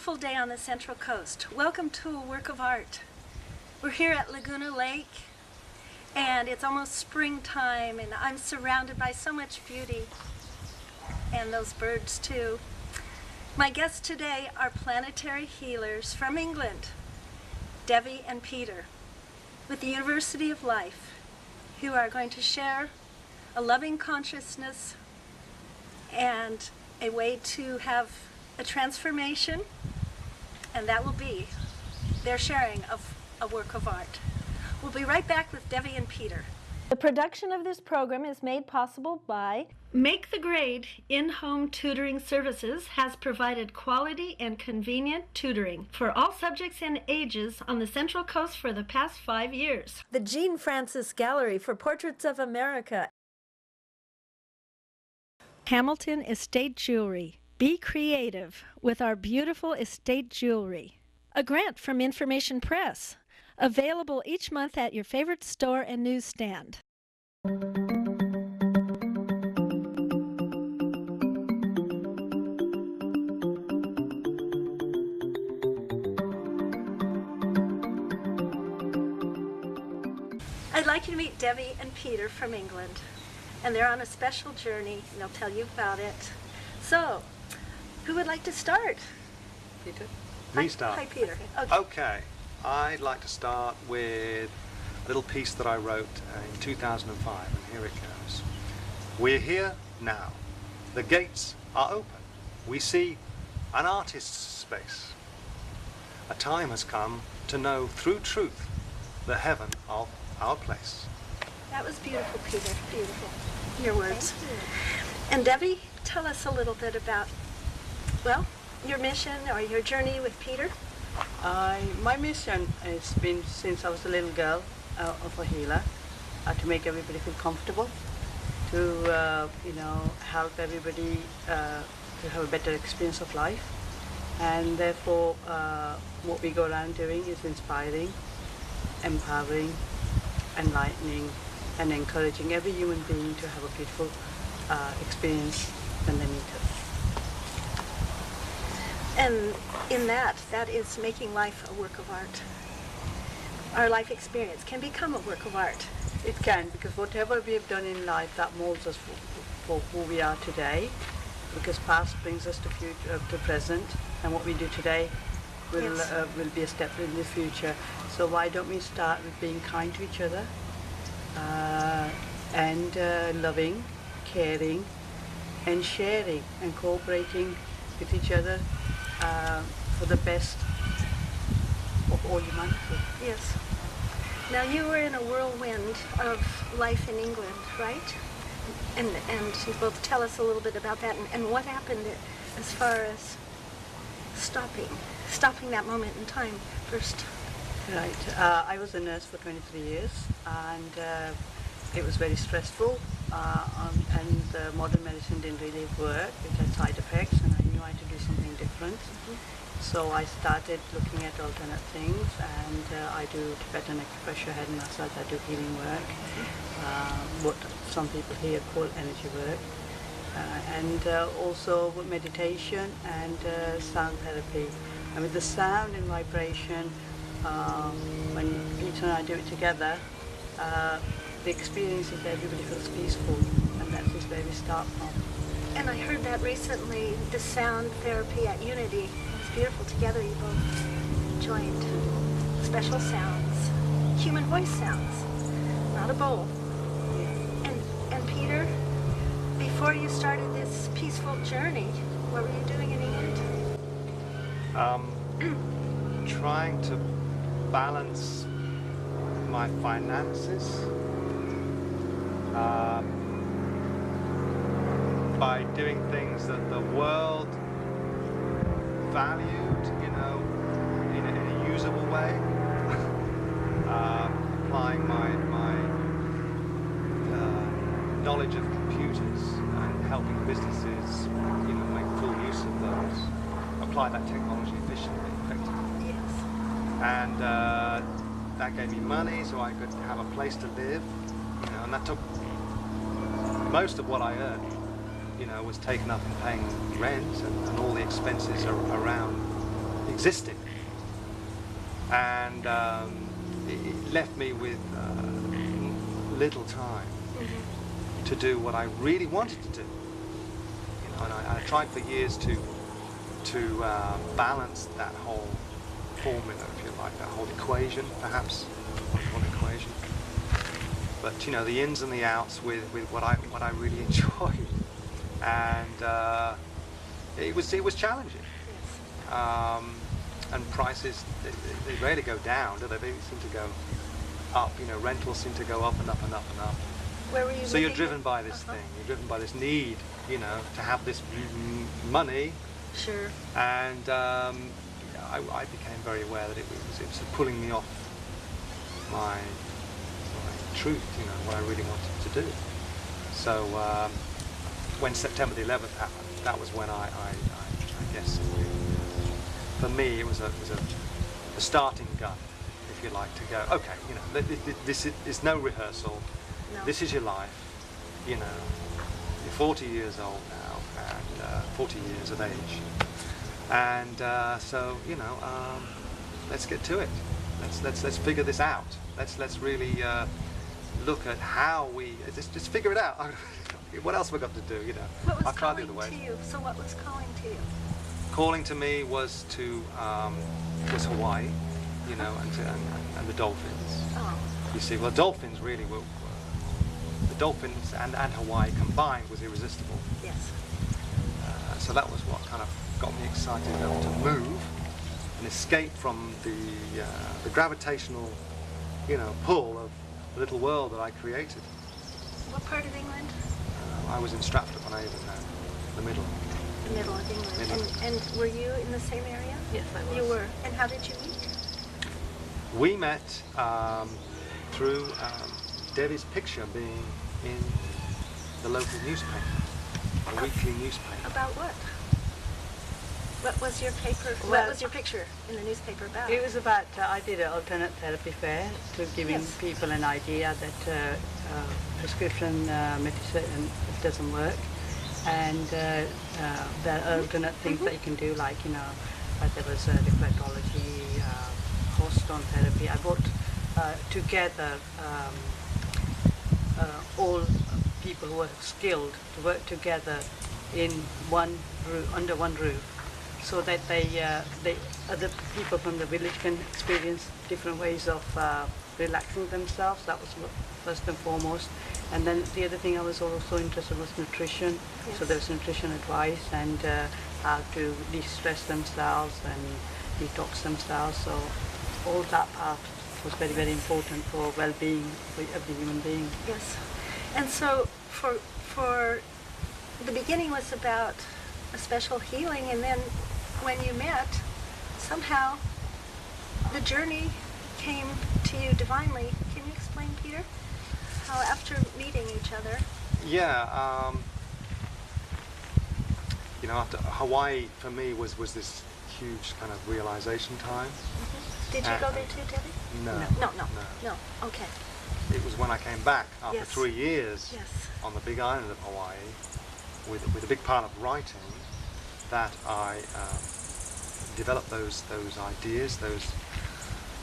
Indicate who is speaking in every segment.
Speaker 1: beautiful day on the Central Coast. Welcome to a work of art. We're here at Laguna Lake, and it's almost springtime, and I'm surrounded by so much beauty, and those birds too. My guests today are planetary healers from England, Devi and Peter, with the University of Life, who are going to share a loving consciousness and a way to have a transformation, and that will be their sharing of a work of art. We'll be right back with Devi and Peter. The production of this program is made possible by Make the Grade in-home tutoring services has provided quality and convenient tutoring for all subjects and ages on the Central Coast for the past 5 years. The Jean Francis Gallery for Portraits of America. Hamilton Estate Jewelry. Be creative with our beautiful estate jewelry. A grant from Information Press. Available each month at your favorite store and newsstand. I'd like you to meet Devi and Peter from England. And they're on a special journey, and they'll tell you about it. So, who would like to start?
Speaker 2: Peter?
Speaker 3: Me start.
Speaker 1: Hi, Peter.
Speaker 3: Okay. I'd like to start with a little piece that I wrote in 2005, and here it goes. We're here now. The gates are open. We see an artist's space. A time has come to know through truth the heaven of our place.
Speaker 1: That was beautiful, Peter. Beautiful. Your words. And Devi, tell us a little bit about, well, your mission or your journey with Peter.
Speaker 2: My mission has been since I was a little girl of a healer to make everybody feel comfortable, to help everybody to have a better experience of life, and therefore what we go around doing is inspiring, empowering, enlightening, and encouraging every human being to have a beautiful experience when they meet us.
Speaker 1: And in that is making life a work of art. Our life experience can become a work of art.
Speaker 2: It can, because whatever we have done in life, that molds us for who we are today, because past brings us to present, and what we do today will be a step in the future. So why don't we start with being kind to each other, and loving, caring, and sharing, and cooperating with each other for the best of all humanity.
Speaker 1: Yes. Now you were in a whirlwind of life in England, right? And you both tell us a little bit about that and what happened as far as stopping that moment in time first.
Speaker 2: Right. I was a nurse for 23 years, and it was very stressful, and modern medicine didn't really work. It had side effects, and I knew I had to do something different. Mm-hmm. So I started looking at alternate things, and I do Tibetan acupressure, head massage, I do healing work, what some people here call energy work, and also meditation and sound therapy. And with the sound and vibration, when Peter and I do it together, the experience is everybody feels peaceful, and that's just where we start from.
Speaker 1: And I heard that recently, the sound therapy at Unity. It was beautiful. Together you both joined special sounds, human voice sounds, not a bowl.
Speaker 2: Yeah.
Speaker 1: And Peter, before you started this peaceful journey, what were you doing in England?
Speaker 3: Trying to balance my finances by doing things that the world valued, in a usable way. Applying my knowledge of computers and helping businesses, make full use of those. Apply that technology efficiently, effectively.
Speaker 1: Yes.
Speaker 3: And that gave me money so I could have a place to live, and that took most of what I earned, was taken up in paying rent and all the expenses around existing, and it left me with little time to do what I really wanted to do. You know, and I tried for years to balance that whole formula, if you like, that whole equation, perhaps, one equation. But you know, the ins and the outs with what I really enjoyed, and it was challenging. And prices, they rarely go down, do they? They seem to go up. You know, rentals seem to go up and up and up and up.
Speaker 1: Where were you?
Speaker 3: So you're driven by this thing. You're driven by this need, you know, to have this money.
Speaker 1: Sure.
Speaker 3: And I became very aware that it was pulling me off my truth, you know, what I really wanted to do. So when September the 11th happened, that was when I guess for me it was a starting gun, if you like, to go, okay, you know, this is no rehearsal.
Speaker 1: No.
Speaker 3: This is your life, you know. You're 40 years old now, and 40 years of age, and so you know, let's get to it. Let's figure this out. Let's really look at how we just figure it out. What else have I got to do? You know,
Speaker 1: What was
Speaker 3: I've tried
Speaker 1: calling
Speaker 3: the other way.
Speaker 1: to you? So what was calling to you?
Speaker 3: Calling to me was was Hawaii, you know, and the dolphins.
Speaker 1: Oh.
Speaker 3: You see, well, dolphins really were the dolphins and Hawaii combined was irresistible.
Speaker 1: Yes.
Speaker 3: So that was what kind of got me excited to move and escape from the gravitational, you know, pull of the little world that I created.
Speaker 1: What part of England?
Speaker 3: I was in Stratford-upon-Avon, the middle.
Speaker 1: The middle of England.
Speaker 3: Middle.
Speaker 1: And were you in the same area?
Speaker 2: Yes, I was.
Speaker 1: You were. And how did you meet?
Speaker 3: We met through Devi's picture being in the local newspaper, a weekly newspaper.
Speaker 1: About what? What was your paper? What
Speaker 2: Well,
Speaker 1: was your picture in the newspaper about?
Speaker 2: It was about, I did an alternate therapy fair to giving
Speaker 1: Yes.
Speaker 2: people an idea that prescription medicine doesn't work, and there are alternate things that you can do, like, you know, there was reflexology, horse stone therapy. I brought together all people who are skilled to work together in one roof, under one roof, so that other people from the village can experience different ways of relaxing themselves. That was first and foremost. And then the other thing I was also interested was nutrition.
Speaker 1: Yes.
Speaker 2: So there was nutrition advice and how to de-stress themselves and detox themselves. So all that part was very, very important for well-being for every human being.
Speaker 1: Yes. And so for the beginning was about a special healing, and then when you met, somehow the journey came to you divinely. Can you explain, Peter, how after meeting each other?
Speaker 3: Yeah, you know, after Hawaii for me was this huge kind of realization time.
Speaker 1: Did you go there too, Debbie?
Speaker 3: No.
Speaker 1: No. Okay.
Speaker 3: It was when I came back after
Speaker 1: Yes.
Speaker 3: 3 years
Speaker 1: Yes.
Speaker 3: on the big island of Hawaii with a big part of writing that I developed those ideas,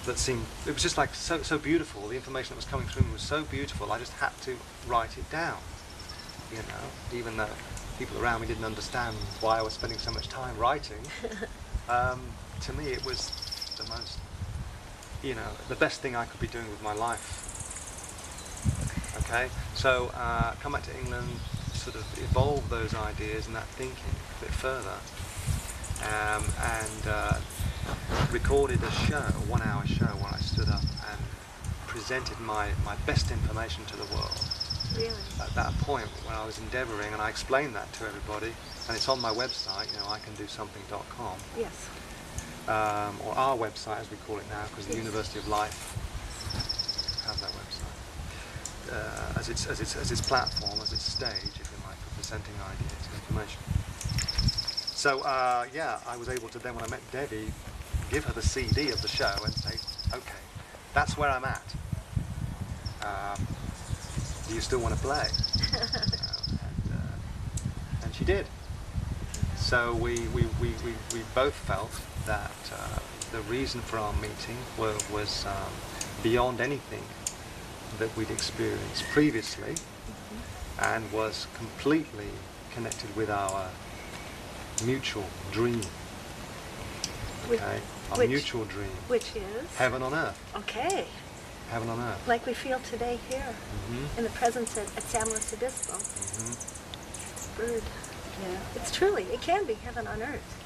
Speaker 3: that seemed, it was just like so beautiful. The information that was coming through me was so beautiful. I just had to write it down, you know, even though people around me didn't understand why I was spending so much time writing. To me it was the most, you know, the best thing I could be doing with my life. Okay, so come back to England, sort of evolve those ideas and that thinking a bit further, and recorded a show, a 1 hour show, where I stood up and presented my best information to the world.
Speaker 1: Really?
Speaker 3: At that point when I was endeavouring, and I explained that to everybody, and it's on my website, you know, icandosomething.com.
Speaker 1: Yes.
Speaker 3: Or our website as we call it now, because the
Speaker 1: Yes.
Speaker 3: University of Life has that website. As its platform, as its stage, if you like, for presenting ideas and information. So yeah, I was able to then, when I met Devi, give her the CD of the show and say, okay, that's where I'm at. Do you still want to play? And she did. So we both felt that the reason for our meeting was beyond anything that we'd experienced previously, and was completely connected with our mutual dream. Okay, our mutual dream.
Speaker 1: Which is?
Speaker 3: Heaven on earth.
Speaker 1: Okay.
Speaker 3: Heaven on earth.
Speaker 1: Like we feel today here, in the presence at San Luis Obispo. Bird. Yeah. It's truly, it can be heaven on earth.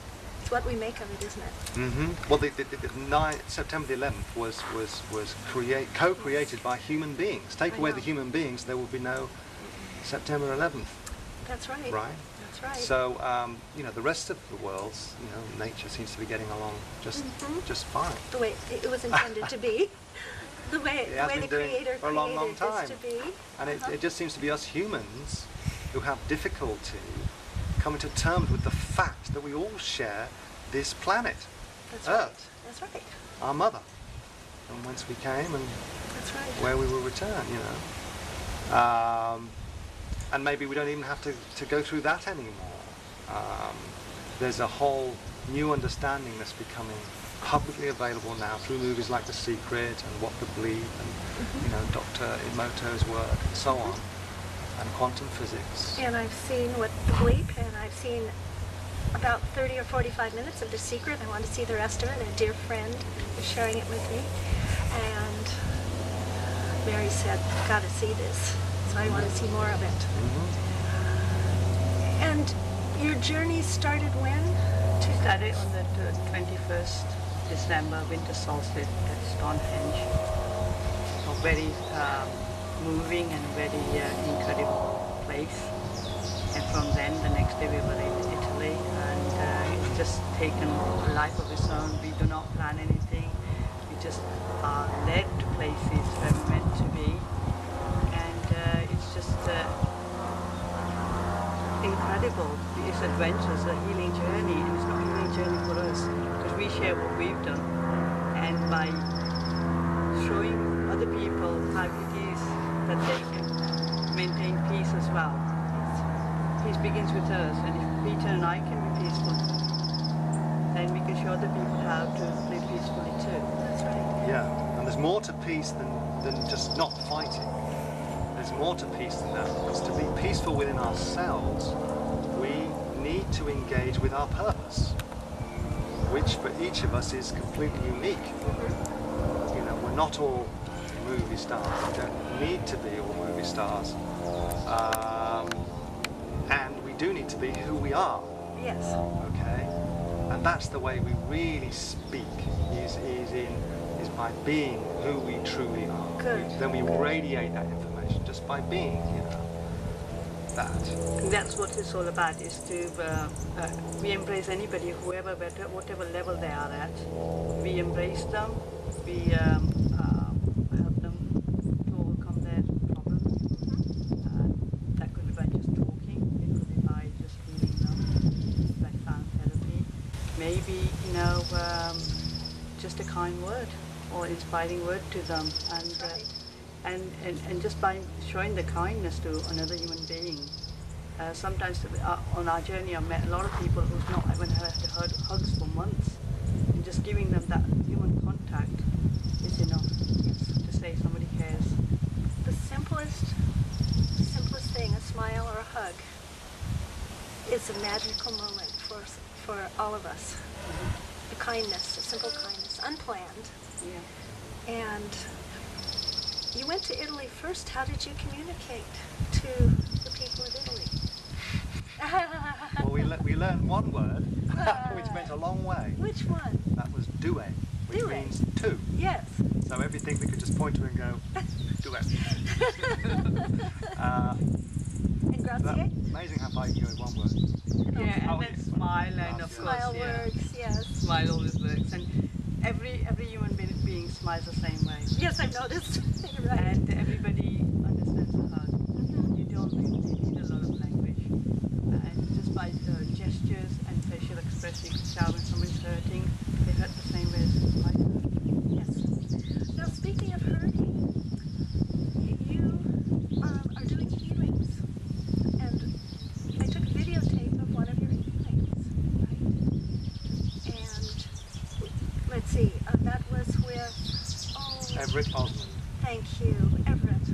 Speaker 1: It's what we make of it, isn't it?
Speaker 3: Well, September the 11th was co-created by human beings. Take away the human beings, there will be no September 11th.
Speaker 1: That's right.
Speaker 3: Right?
Speaker 1: That's right.
Speaker 3: So, the rest of the world, nature seems to be getting along just fine.
Speaker 1: The way it was intended to be. The way the Creator
Speaker 3: for a long, long
Speaker 1: created
Speaker 3: time.
Speaker 1: this to be.
Speaker 3: And it just seems to be us humans who have difficulty coming to terms with the fact that we all share this planet,
Speaker 1: That's
Speaker 3: Earth,
Speaker 1: right. That's right.
Speaker 3: our mother, from whence we came and
Speaker 1: That's right.
Speaker 3: where we will return, and maybe we don't even have to go through that anymore. There's a whole new understanding that's becoming publicly available now through movies like The Secret and What Could Bleed and Dr. Emoto's work and so on, and quantum physics.
Speaker 1: And I've seen What the Bleep, and I've seen about 30 or 45 minutes of The Secret. I want to see the rest of it. A dear friend is sharing it with me, and Mary said, "Got to see this." So I want to see more of it. And your journey started when?
Speaker 2: Started on the 21st December, winter solstice at Stonehenge. A very moving and very incredible place. And from then, the next day we were in Italy, and it's just taken a life of its own. We do not plan anything. We just are led to places where we're meant to be. And it's just incredible. It's adventurous, a healing journey, and it's not a healing journey for us because we share what we've done, and by showing other people how it is that they can maintain peace as well. Peace begins with us, and if Peter and I can be peaceful, then we can show other people how to live peacefully too.
Speaker 1: That's right.
Speaker 3: Yeah, and there's more to peace than just not fighting. There's more to peace than that. Because to be peaceful within ourselves, we need to engage with our purpose, which for each of us is completely unique. We're not all movie stars. We don't need to be all movie stars. And we do need to be who we are.
Speaker 1: Yes.
Speaker 3: Okay? And that's the way we really speak, is by being who we truly are.
Speaker 1: Good.
Speaker 3: Then we radiate that information just by being, that.
Speaker 2: And that's what it's all about, is to, we embrace anybody, whoever, whatever level they are at. We embrace them, we help them to overcome their problems. That could be by just talking, it could be by just healing them, like sound therapy. Maybe, just a kind word or inspiring word to them. And just by showing the kindness to another human being. Sometimes on our journey I've met a lot of people who've not even had to hugs for months, and just giving them that human contact is enough to say somebody cares.
Speaker 1: The simplest thing, a smile or a hug, is a magical moment for all of us. A kindness, a simple kindness, unplanned.
Speaker 2: Yeah.
Speaker 1: And you went to Italy first. How did you communicate to the people of Italy?
Speaker 3: Well, we learned one word, which went a long way.
Speaker 1: Which one?
Speaker 3: That was due, which
Speaker 1: Due.
Speaker 3: means two.
Speaker 1: Yes.
Speaker 3: So everything we could just point to and go, due.
Speaker 1: And grazie?
Speaker 3: Amazing how far you can go with one word.
Speaker 2: Yeah,
Speaker 3: Oh,
Speaker 2: and then
Speaker 3: yeah.
Speaker 2: smile, and of
Speaker 1: Smile
Speaker 2: course, yeah.
Speaker 1: works, yes.
Speaker 2: Smile always works, and every human being smiles the same way.
Speaker 1: Yes, I've noticed. You're right.
Speaker 2: And everybody understands a hug. You don't really need a lot of language. And just by gestures and facial expression, you can tell when somebody's hurting, they hurt the same way as I hurt.
Speaker 1: Yes. Now, speaking of hurting, you are doing healings. And I took a videotape of one of your healings, right? And see. That was with, oh,
Speaker 3: Everett Osmond.
Speaker 1: thank you, Everett.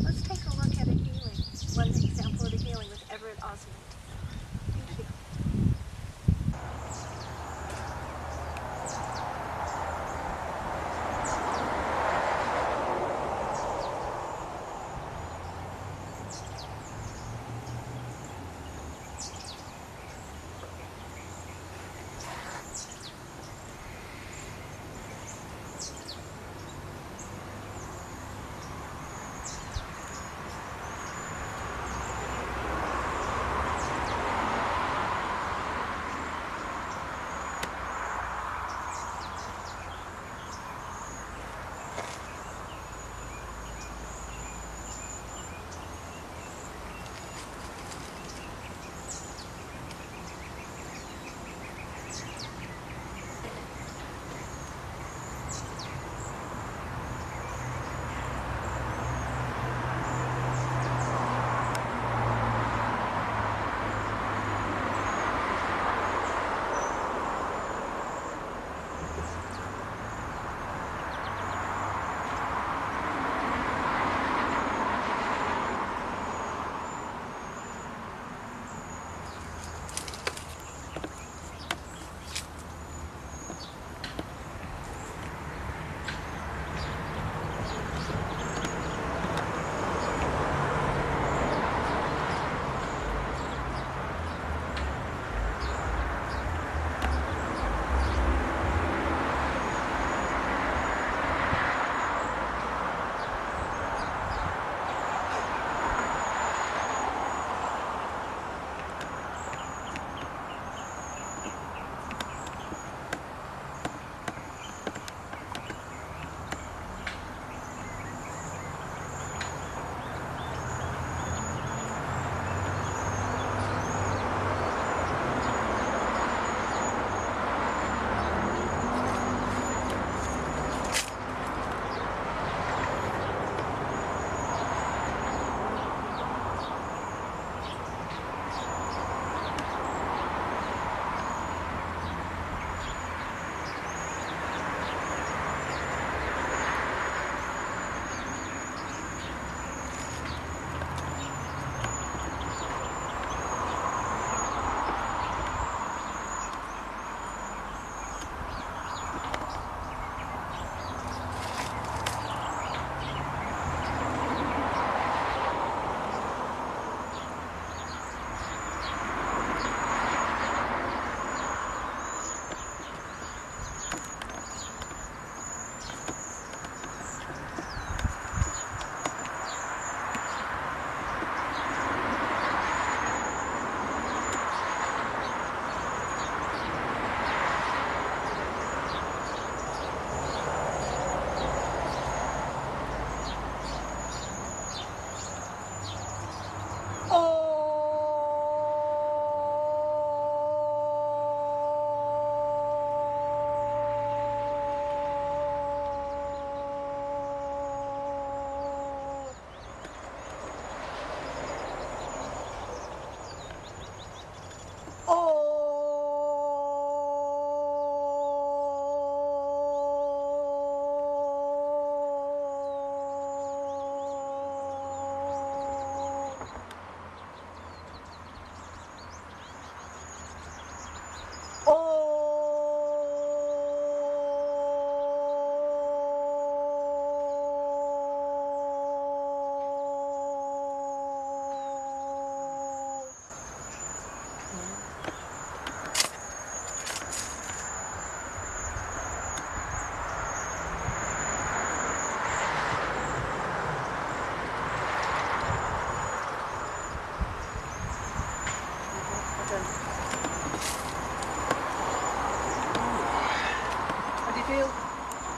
Speaker 1: Let's take a look at a healing. One example of a healing with Everett Osmond. Thank you.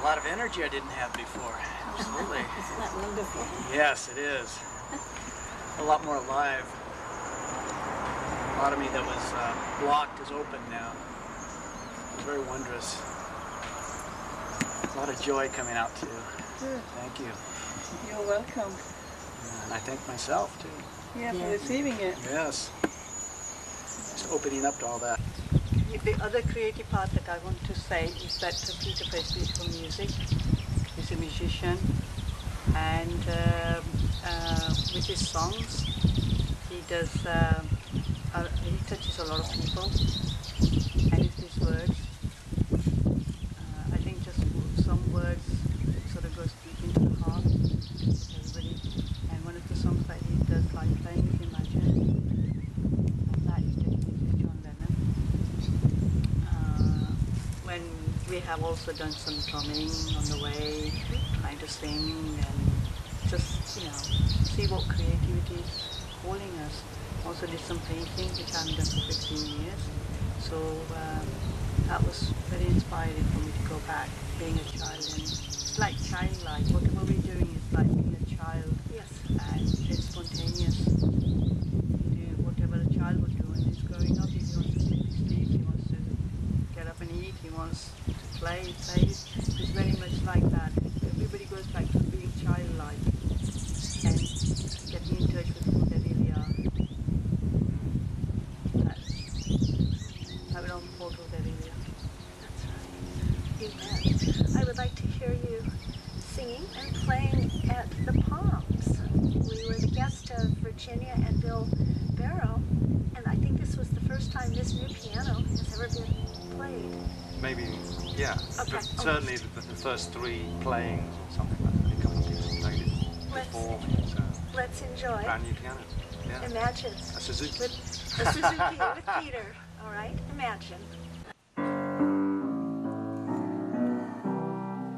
Speaker 4: A lot of energy I didn't have before. Absolutely.
Speaker 1: Isn't that wonderful?
Speaker 4: Yes, it is. A lot more alive. A lot of me that was blocked is open now. It's very wondrous. A lot of joy coming out too.
Speaker 2: Good.
Speaker 4: Thank you.
Speaker 2: You're welcome.
Speaker 4: And I thank myself too.
Speaker 2: Yeah, for receiving it.
Speaker 4: Yes. Just opening up to all that.
Speaker 2: the other creative part that I want to say is that Peter plays beautiful music. He's a musician, and with his songs, he does. He touches a lot of people, and it's his words. I think just some words sort of goes deep into the heart of everybody. And one of the songs that he does like playing is Imagine, and that is dedicated to John Lennon. When we have also done some drumming on the way, trying to sing and just, you know, see what creativity is calling us. Also did some painting, which I haven't done for 15 years. So that was very inspiring for me to go back, being a child. And it's like childlike. Whatever we're doing is like being a child.
Speaker 1: Yes.
Speaker 2: And it's spontaneous. Do whatever a child would do. And he's growing up. He wants to sleep. He wants to get up and eat. He wants to play. It's very much like that. Everybody goes back to being childlike and getting in touch with who they really are. Have it on photo there, really.
Speaker 1: That's right. You bet. I would like to hear you singing and playing at the Palms. We were the guest of Virginia and Bill Barrow, and I think this was the first time this new piano has ever been played.
Speaker 3: Maybe, yeah.
Speaker 1: Okay.
Speaker 3: But certainly the first 3 playings or something like that. A couple of people have played it before. So
Speaker 1: Let's enjoy.
Speaker 3: brand new piano. Yeah.
Speaker 1: Imagine.
Speaker 3: A Suzuki.
Speaker 1: With a Suzuki with Peter. All right? Imagine.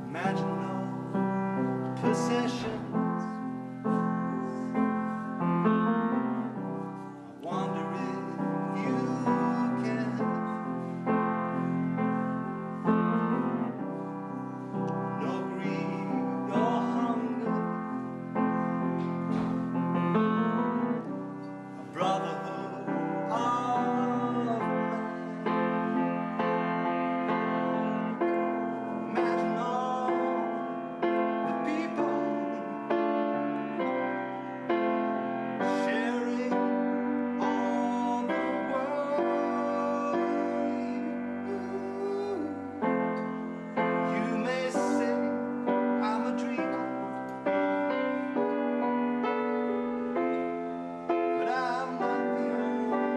Speaker 3: Imagine no possessions. I wonder if you can. No greed or hunger. A brotherhood of man. Imagine all the people sharing all the world. You may say I'm a dreamer, but I'm not the only one.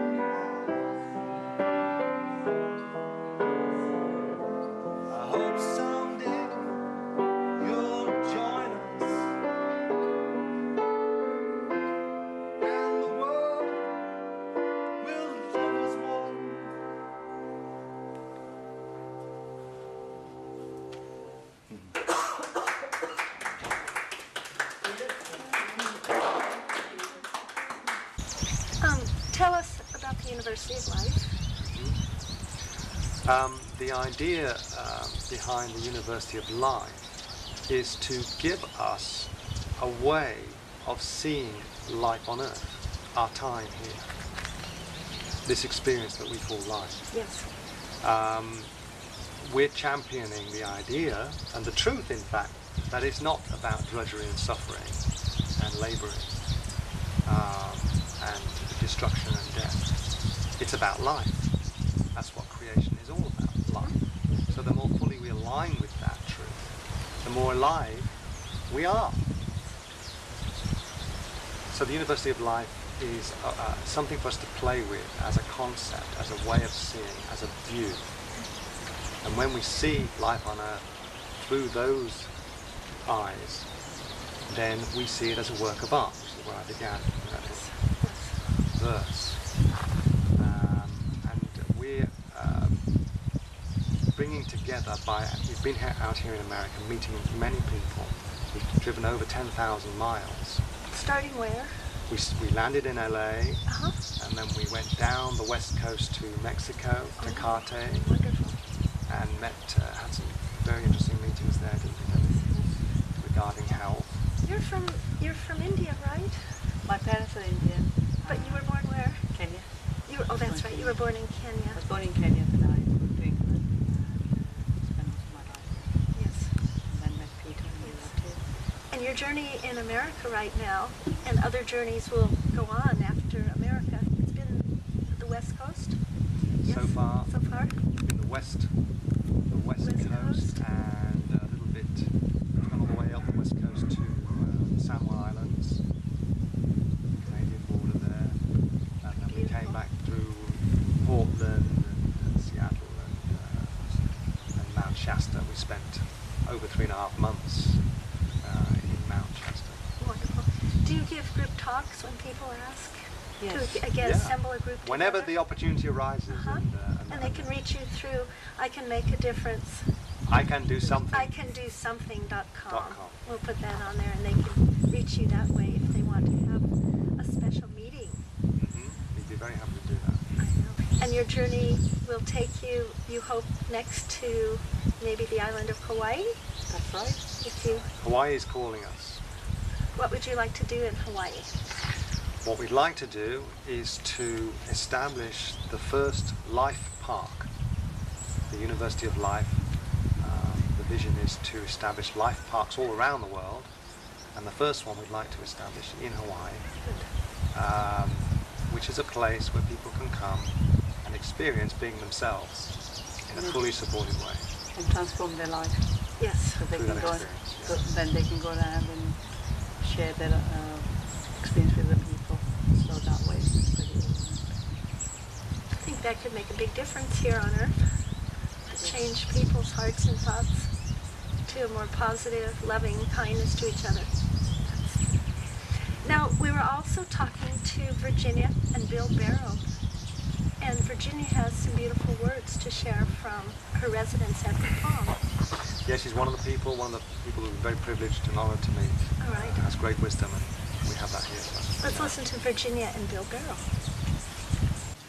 Speaker 3: I hope someday you'll join us, and the world will love us one.
Speaker 1: Tell us about the University of Life.
Speaker 3: The idea behind the University of Life is to give us a way of seeing life on Earth, our time here, this experience that we call life.
Speaker 1: Yes.
Speaker 3: We're championing the idea and the truth, in fact, that it's not about drudgery and suffering and labouring and destruction and death. It's about life. That's what creation is all about, life. So the more fully we align with that truth, the more alive we are. So the University of Life is something for us to play with as a concept, as a way of seeing, as a view. And when we see life on Earth through those eyes, then we see it as a work of art, which is where I began that verse. And we're bringing together we've been out here in America meeting many people. We've driven over 10,000 miles.
Speaker 1: Starting where?
Speaker 3: We landed in LA, and then we went down the west coast to Mexico, to Kert,
Speaker 1: Wonderful.
Speaker 3: and had some very interesting meetings there, didn't we, regarding health.
Speaker 1: You're from India, right?
Speaker 2: My parents are Indian.
Speaker 1: But you were born where?
Speaker 2: Kenya.
Speaker 1: Oh, that's right. You were born in Kenya.
Speaker 2: I was born in Kenya, but I moved to England. Spent most of my life.
Speaker 1: Yes.
Speaker 2: And then met Peter and we loved it.
Speaker 1: And your journey in America right now, and other journeys will go on after America. It's been the West Coast.
Speaker 3: so far.
Speaker 1: So far?
Speaker 3: In the west
Speaker 1: West
Speaker 3: coast,
Speaker 1: coast.
Speaker 3: and a little bit gone all the way up the west coast to the Samoa Islands, Canadian border there, and then we came
Speaker 1: Beautiful.
Speaker 3: back through Portland and Seattle and Mount Shasta. We spent over 3.5 months in Mount Shasta.
Speaker 1: Wonderful. Do you give group talks when people ask?
Speaker 2: Yes.
Speaker 1: To again
Speaker 3: Yeah.
Speaker 1: assemble a group
Speaker 3: Whenever
Speaker 1: together?
Speaker 3: the opportunity arises,
Speaker 1: Uh-huh. And they can reach you through I Can Make a Difference.
Speaker 3: I can do something.
Speaker 1: I can do something.com.
Speaker 3: .com.
Speaker 1: We'll put that on there and they can reach you that way if they want to have a special meeting.
Speaker 3: We'd be very happy to do that.
Speaker 1: I know. And your journey will take you, you hope, next to maybe the island of Hawaii?
Speaker 2: That's right.
Speaker 1: If you,
Speaker 3: Hawaii is calling us.
Speaker 1: what would you like to do in Hawaii?
Speaker 3: What we'd like to do is to establish the first life park, the University of Life. The vision is to establish life parks all around the world, and the first one we'd like to establish in Hawaii, which is a place where people can come and experience being themselves in a fully supported way.
Speaker 2: And transform their life.
Speaker 1: Yes.
Speaker 2: So they
Speaker 3: Through
Speaker 2: can
Speaker 3: that
Speaker 2: go,
Speaker 3: experience,
Speaker 2: so
Speaker 3: yes.
Speaker 2: then they can go around and share their experience with the people. So that way, it's pretty
Speaker 1: I think that could make a big difference here on Earth. To change people's hearts and thoughts to a more positive, loving kindness to each other. Now, we were also talking to Virginia and Bill Barrow. And Virginia has some beautiful words to share from her residence at the farm.
Speaker 3: Yeah, she's one of the people who we're very privileged and honoured to meet.
Speaker 1: All right.
Speaker 3: Has great wisdom, and we have that here.
Speaker 1: Let's listen to Virginia and Bill Barrow.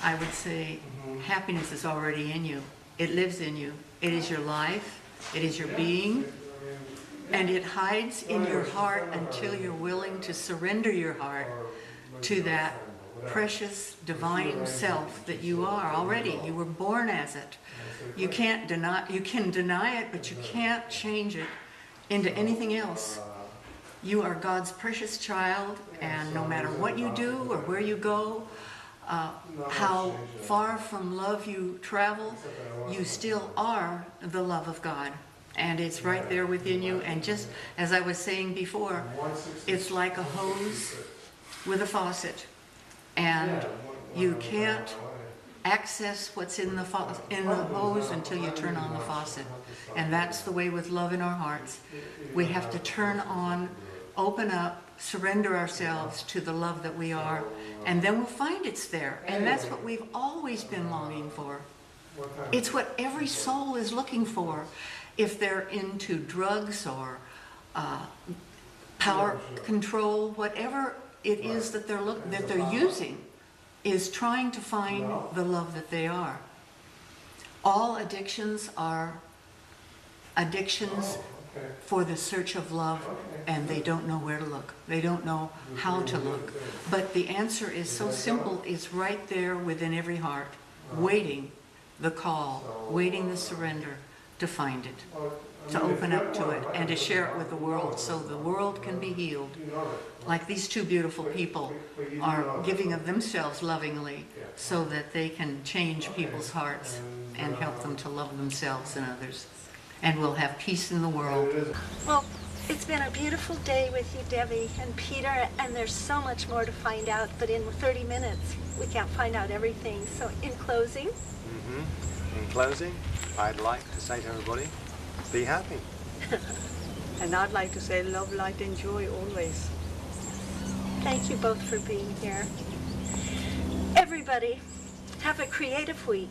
Speaker 5: I would say happiness is already in you. It lives in you. It is your life. It is your being. And it hides in your heart until you're willing to surrender your heart to that precious divine self that you are already. You were born as it. You can deny it, but you can't change it into anything else. You are God's precious child, and no matter what you do or where you go, how far from love you travel, you still are the love of God. And it's right there within you. And just as I was saying before, it's like a hose with a faucet. And you can't access what's in the hose until you turn on the faucet. And that's the way with love in our hearts. We have to turn on, open up, surrender ourselves to the love that we are, and then we'll find it's there. And that's what we've always been longing for. It's what every soul is looking for. If they're into drugs or power control, whatever it is that they're using, is trying to find the love that they are. All addictions are addictions for the search of love, and they don't know where to look. They don't know how to look. But the answer is so simple. It's right there within every heart, waiting the call, waiting the surrender to find it, to open up to it, and to share it with the world so the world can be healed. Like these two beautiful people are giving of themselves lovingly so that they can change people's hearts and help them to love themselves and others. And we'll have peace in the world.
Speaker 1: Well, it's been a beautiful day with you, Devi and Peter, and there's so much more to find out, but in 30 minutes, we can't find out everything. So in closing,
Speaker 3: In closing, I'd like to say to everybody, be happy.
Speaker 2: And I'd like to say love, light, and joy always.
Speaker 1: thank you both for being here. Everybody, have a creative week.